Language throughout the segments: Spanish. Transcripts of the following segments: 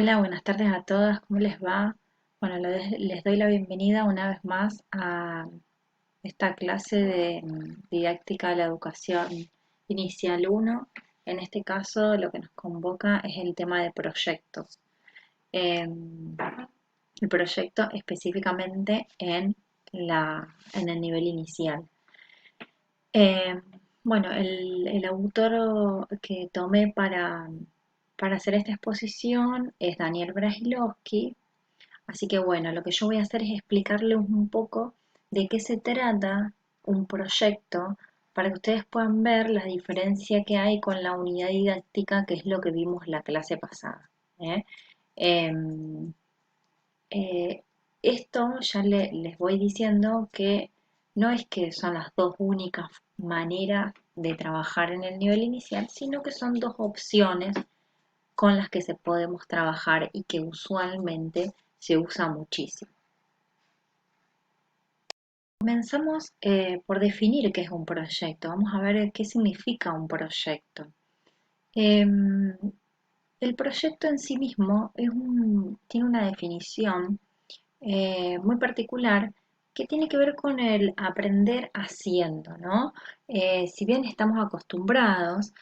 Hola, buenas tardes a todas, ¿cómo les va? Bueno, les doy la bienvenida una vez más a esta clase de didáctica de la educación inicial uno. En este caso, lo que nos convoca es el tema de proyectos. El proyecto específicamente en el nivel inicial. Eh, bueno, el autor que tomé para hacer esta exposición es Daniel Brasilowski. Así que bueno, lo que yo voy a hacer es explicarles un poco de qué se trata un proyecto para que ustedes puedan ver la diferencia que hay con la unidad didáctica, que es lo que vimos la clase pasada. ¿Eh? Em, eh, Esto ya les voy diciendo que no es que son las dos únicas maneras de trabajar en el nivel inicial, sino que son dos opciones con las que se podemos trabajar y que usualmente se usa muchísimo. Comenzamos por definir qué es un proyecto. Vamos a ver qué significa un proyecto. Em, el proyecto en sí mismo tiene una definición muy particular que tiene que ver con el aprender haciendo, ¿no? Si bien estamos acostumbrados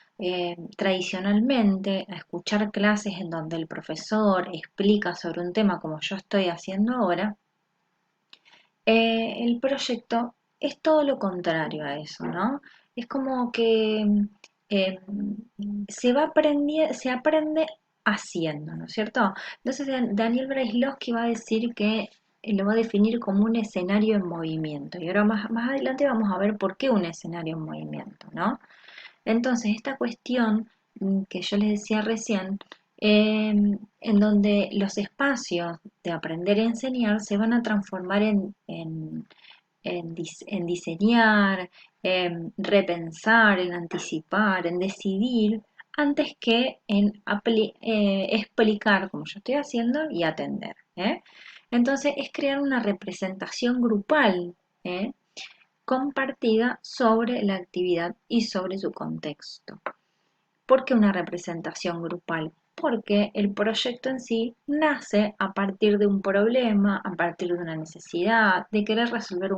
tradicionalmente a escuchar clases en donde el profesor explica sobre un tema como yo estoy haciendo ahora, el proyecto es todo lo contrario a eso, ¿no? Es como que eh, se aprende haciendo, ¿no es cierto? Entonces Daniel Brailovsky va a decir que lo va a definir como un escenario en movimiento. Y ahora más adelante vamos a ver por qué un escenario en movimiento, ¿no? Entonces, esta cuestión que yo les decía recién, en donde los espacios de aprender a enseñar se van a transformar en diseñar, en repensar, en anticipar, en decidir, antes que en explicar como yo estoy haciendo y atender. ¿Eh? Entonces, es crear una representación grupal. ¿Eh? Compartida sobre la actividad y sobre su contexto. ¿Por qué una representación grupal? Porque el proyecto en sí nace a partir de un problema, a partir de una necesidad, de querer resolver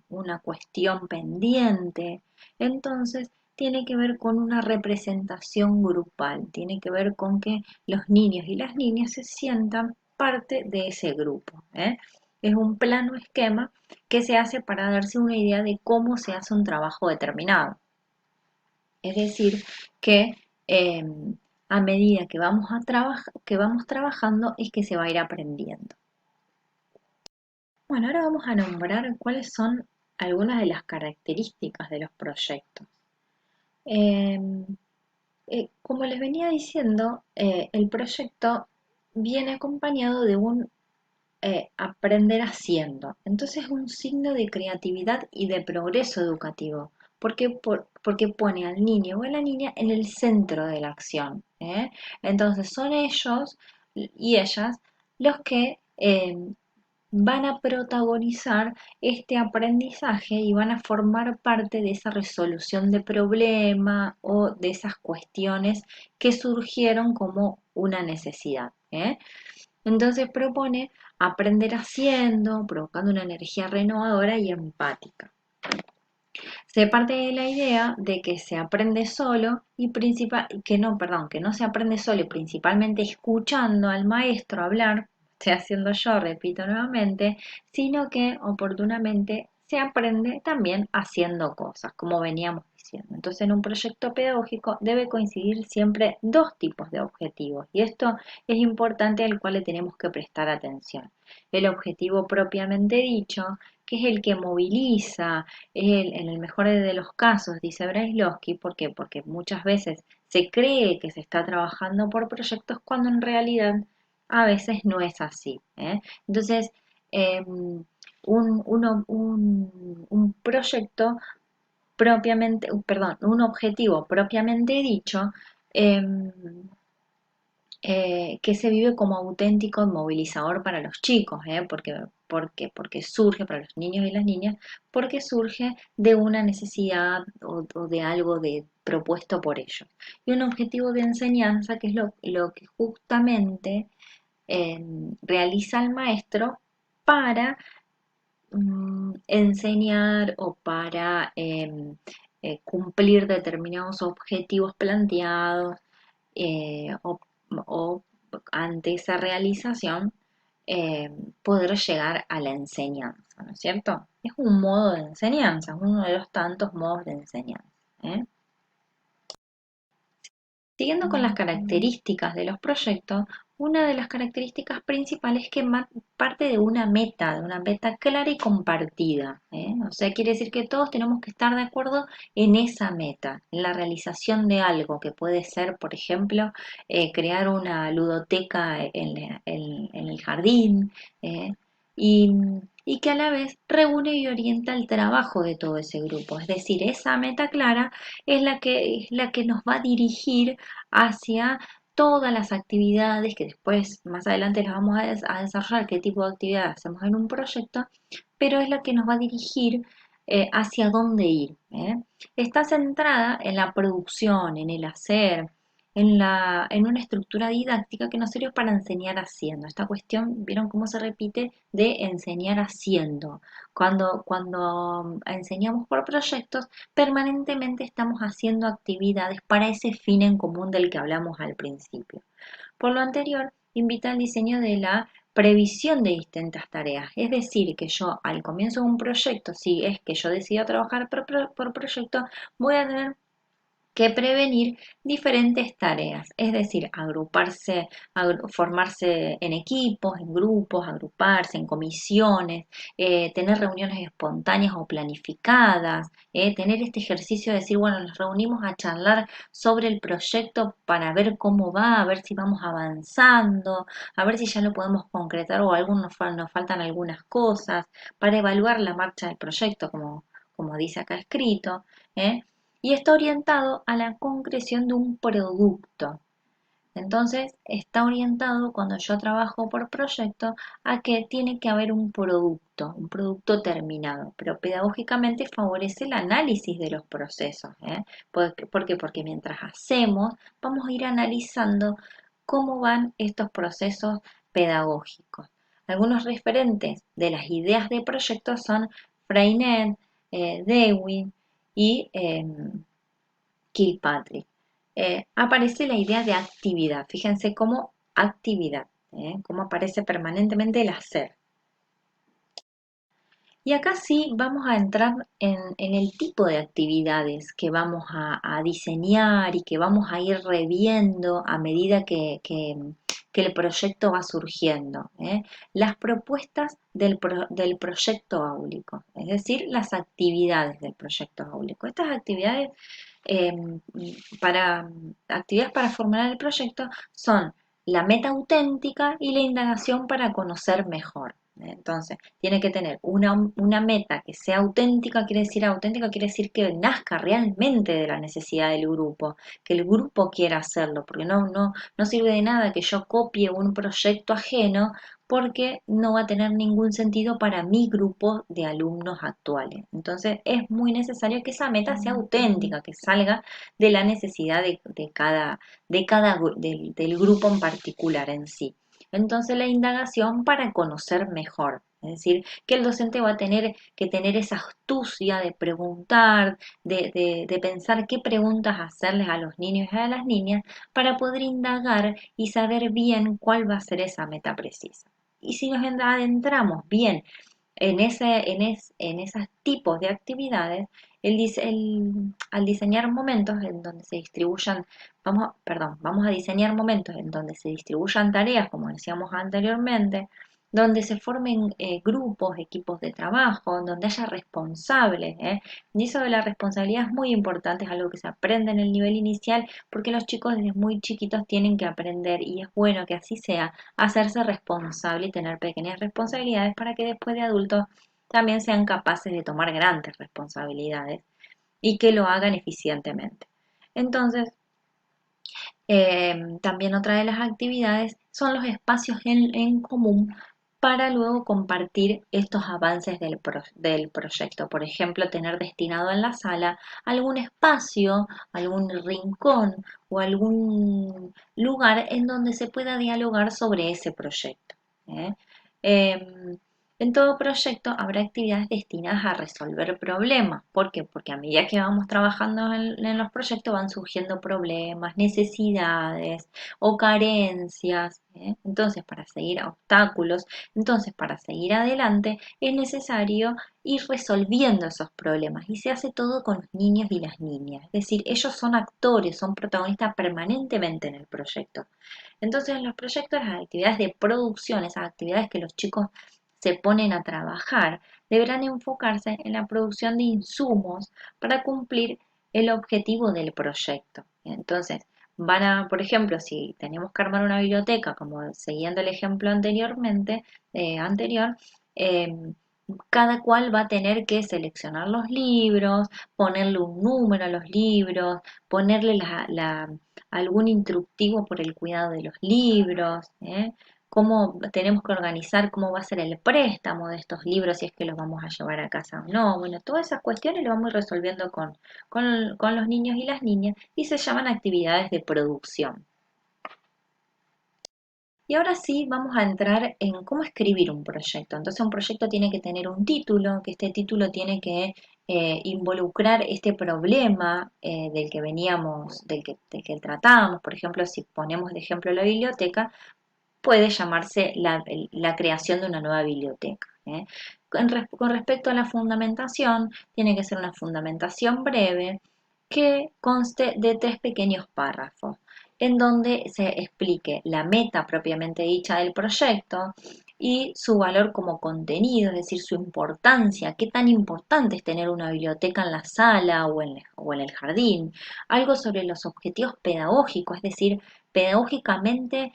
una cuestión pendiente. Entonces, tiene que ver con una representación grupal, tiene que ver con que los niños y las niñas se sientan parte de ese grupo. Es un plano esquema que se hace para darse una idea de cómo se hace un trabajo determinado. Es decir, que eh, a medida que que vamos trabajando es que se va a ir aprendiendo. Bueno, ahora vamos a nombrar cuáles son algunas de las características de los proyectos. Eh, Como les venía diciendo, el proyecto viene acompañado de un aprender haciendo. Entonces es un signo de creatividad y de progreso educativo, porque pone al niño o a la niña en el centro de la acción. Entonces son ellos y ellas los que van a protagonizar este aprendizaje y van a formar parte de esa resolución de problema o de esas cuestiones que surgieron como una necesidad. Entonces propone aprender haciendo, provocando una energía renovadora y empática. Se parte de la idea de que se aprende solo y que no se aprende solo y principalmente escuchando al maestro hablar, estoy haciendo yo, repito nuevamente, sino que oportunamente se aprende también haciendo cosas, como veníamos diciendo. Entonces, en un proyecto pedagógico debe coincidir siempre dos tipos de objetivos y esto es importante al cual le tenemos que prestar atención. El objetivo propiamente dicho, que es el que moviliza, en el mejor de los casos, dice Brailovsky, ¿por qué? Porque muchas veces se cree que se está trabajando por proyectos cuando en realidad a veces no es así. Entonces, un proyecto un objetivo propiamente dicho, em, que se vive como auténtico movilizador para los chicos, porque surge para los niños y las niñas, porque surge de una necesidad o de algo propuesto por ellos. Y un objetivo de enseñanza que es lo que justamente realiza el maestro para enseñar o para cumplir determinados objetivos planteados o ante esa realización eh, poder llegar a la enseñanza, ¿no es cierto? Es un modo de enseñanza, es uno de los tantos modos de enseñanza. ¿Eh? Siguiendo con las características de los proyectos, una de las características principales es que parte de una meta clara y compartida. ¿Eh? O sea, quiere decir que todos tenemos que estar de acuerdo en esa meta, en la realización de algo que puede ser, por ejemplo, crear una ludoteca en el jardín, ¿eh? y, y que a la vez reúne y orienta el trabajo de todo ese grupo. Es decir, esa meta clara es la que nos va a dirigir hacia todas las actividades que después, más adelante las vamos a desarrollar, qué tipo de actividades hacemos en un proyecto, pero es la que nos va a dirigir hacia dónde ir. ¿Eh? Está centrada en la producción, en el hacer, en una estructura didáctica que nos sirve para enseñar haciendo. Esta cuestión, ¿vieron cómo se repite? De enseñar haciendo. Cuando enseñamos por proyectos, permanentemente estamos haciendo actividades para ese fin en común del que hablamos al principio. Por lo anterior, invita al diseño de la previsión de distintas tareas. Es decir, que yo al comienzo de un proyecto, si es que yo decido trabajar por proyecto, voy a tener que prevenir diferentes tareas, es decir, agruparse, formarse en equipos, en grupos, agruparse en comisiones, tener reuniones espontáneas o planificadas, tener este ejercicio de decir, bueno, nos reunimos a charlar sobre el proyecto para ver cómo va, a ver si vamos avanzando, a ver si ya lo podemos concretar o aún nos faltan algunas cosas, para evaluar la marcha del proyecto, como dice acá escrito. ¿Eh? Y está orientado a la concreción de un producto. Entonces, está orientado cuando yo trabajo por proyecto a que tiene que haber un producto terminado, pero pedagógicamente favorece el análisis de los procesos. ¿Eh? ¿Por qué? Porque mientras hacemos, vamos a ir analizando cómo van estos procesos pedagógicos. Algunos referentes de las ideas de proyecto son Freinet, Dewey y Kilpatrick. Aparece la idea de actividad. Fíjense cómo actividad, cómo aparece permanentemente el hacer. Y acá sí vamos a entrar en el tipo de actividades que vamos a diseñar y que vamos a ir reviendo a medida que el proyecto va surgiendo. Las propuestas del proyecto áulico, es decir, las actividades del proyecto áulico. Estas actividades eh, actividades para formular el proyecto son la meta auténtica y la indagación para conocer mejor. Entonces, tiene que tener una meta que sea auténtica quiere decir que nazca realmente de la necesidad del grupo, que el grupo quiera hacerlo, porque no sirve de nada que yo copie un proyecto ajeno porque no va a tener ningún sentido para mi grupo de alumnos actuales. Entonces es muy necesario que esa meta sea auténtica, que salga de la necesidad del grupo en particular en sí. Entonces la indagación para conocer mejor. Es decir, que el docente va a tener que tener esa astucia de preguntar, de pensar qué preguntas hacerles a los niños y a las niñas para poder indagar y saber bien cuál va a ser esa meta precisa. Y si nos adentramos bien en esos tipos de actividades, al diseñar momentos en donde se distribuyan, vamos a diseñar momentos en donde se distribuyan tareas, como decíamos anteriormente, donde se formen grupos, equipos de trabajo, donde haya responsables. Y eso de la responsabilidad es muy importante, es algo que se aprende en el nivel inicial, porque los chicos desde muy chiquitos tienen que aprender, y es bueno que así sea, hacerse responsable y tener pequeñas responsabilidades para que después de adultos también sean capaces de tomar grandes responsabilidades y que lo hagan eficientemente. Entonces, también otra de las actividades son los espacios en común para luego compartir estos avances del proyecto. Por ejemplo, tener destinado en la sala algún espacio, algún rincón o algún lugar en donde se pueda dialogar sobre ese proyecto. ¿Eh? Em, en todo proyecto habrá actividades destinadas a resolver problemas. ¿Por qué? Porque a medida que vamos trabajando en los proyectos van surgiendo problemas, necesidades o carencias. Entonces, para seguir obstáculos, entonces para seguir adelante es necesario ir resolviendo esos problemas y se hace todo con los niños y las niñas. Es decir, ellos son actores, son protagonistas permanentemente en el proyecto. Entonces, en los proyectos, las actividades de producción, esas actividades que los chicos se ponen a trabajar, deberán enfocarse en la producción de insumos para cumplir el objetivo del proyecto. Entonces, por ejemplo, si tenemos que armar una biblioteca, como siguiendo el ejemplo anterior, eh, cada cual va a tener que seleccionar los libros, ponerle un número a los libros, ponerle algún instructivo por el cuidado de los libros, cómo tenemos que organizar cómo va a ser el préstamo de estos libros, si es que los vamos a llevar a casa o no. Bueno, todas esas cuestiones lo vamos a ir resolviendo con los niños y las niñas y se llaman actividades de producción. Y ahora sí vamos a entrar en cómo escribir un proyecto. Entonces un proyecto tiene que tener un título, que este título tiene que involucrar este problema del que tratábamos. Por ejemplo, si ponemos de ejemplo la biblioteca, puede llamarse la creación de una nueva biblioteca. Con respecto a la fundamentación, tiene que ser una fundamentación breve que conste de 3 pequeños párrafos, en donde se explique la meta propiamente dicha del proyecto y su valor como contenido, es decir, su importancia, qué tan importante es tener una biblioteca en la sala o en el jardín, algo sobre los objetivos pedagógicos, es decir, pedagógicamente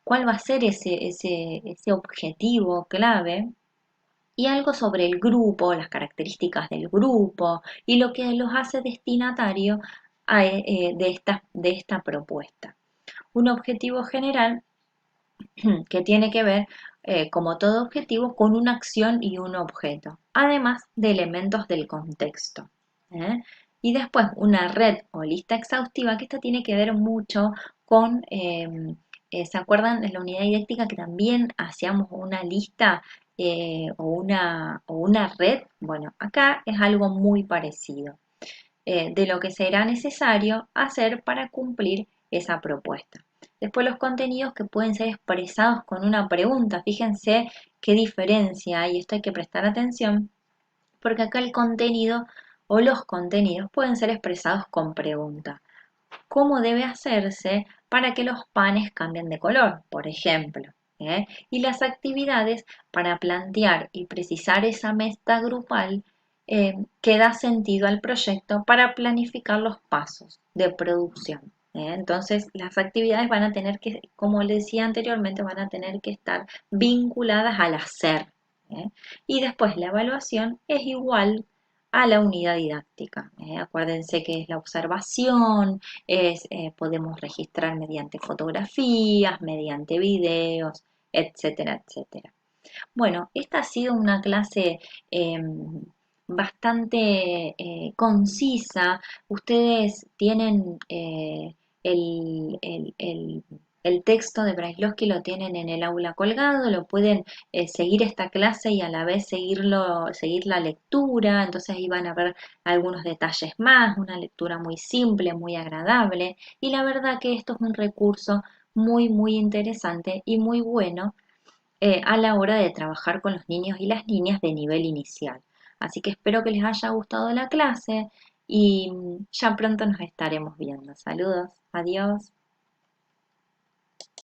cuál va a ser ese objetivo clave y algo sobre el grupo, las características del grupo y lo que los hace destinatario de esta propuesta. Un objetivo general que tiene que ver, como todo objetivo, con una acción y un objeto, además de elementos del contexto. ¿eh? Y después una red o lista exhaustiva, que esta tiene que ver mucho con, ¿se acuerdan de la unidad didáctica que también hacíamos una lista o una red? Bueno, acá es algo muy parecido de lo que será necesario hacer para cumplir esa propuesta. Después los contenidos que pueden ser expresados con una pregunta. Fíjense qué diferencia hay, esto hay que prestar atención, porque acá el contenido o los contenidos pueden ser expresados con pregunta. ¿Cómo debe hacerse para que los panes cambien de color, por ejemplo? Y las actividades para plantear y precisar esa meta grupal que da sentido al proyecto para planificar los pasos de producción. Entonces, las actividades van a tener que, como les decía anteriormente, van a tener que estar vinculadas al hacer. Y después la evaluación es igual a la unidad didáctica. Acuérdense que es la observación, podemos registrar mediante fotografías, mediante videos, etcétera, etcétera. Bueno, esta ha sido una clase bastante concisa. Ustedes tienen el texto de Brailovsky, lo tienen en el aula colgado, lo pueden seguir esta clase y a la vez seguir la lectura. Entonces ahí van a ver algunos detalles más, una lectura muy simple, muy agradable. Y la verdad que esto es un recurso muy, muy interesante y muy bueno a la hora de trabajar con los niños y las niñas de nivel inicial. Así que espero que les haya gustado la clase y ya pronto nos estaremos viendo. Saludos, adiós.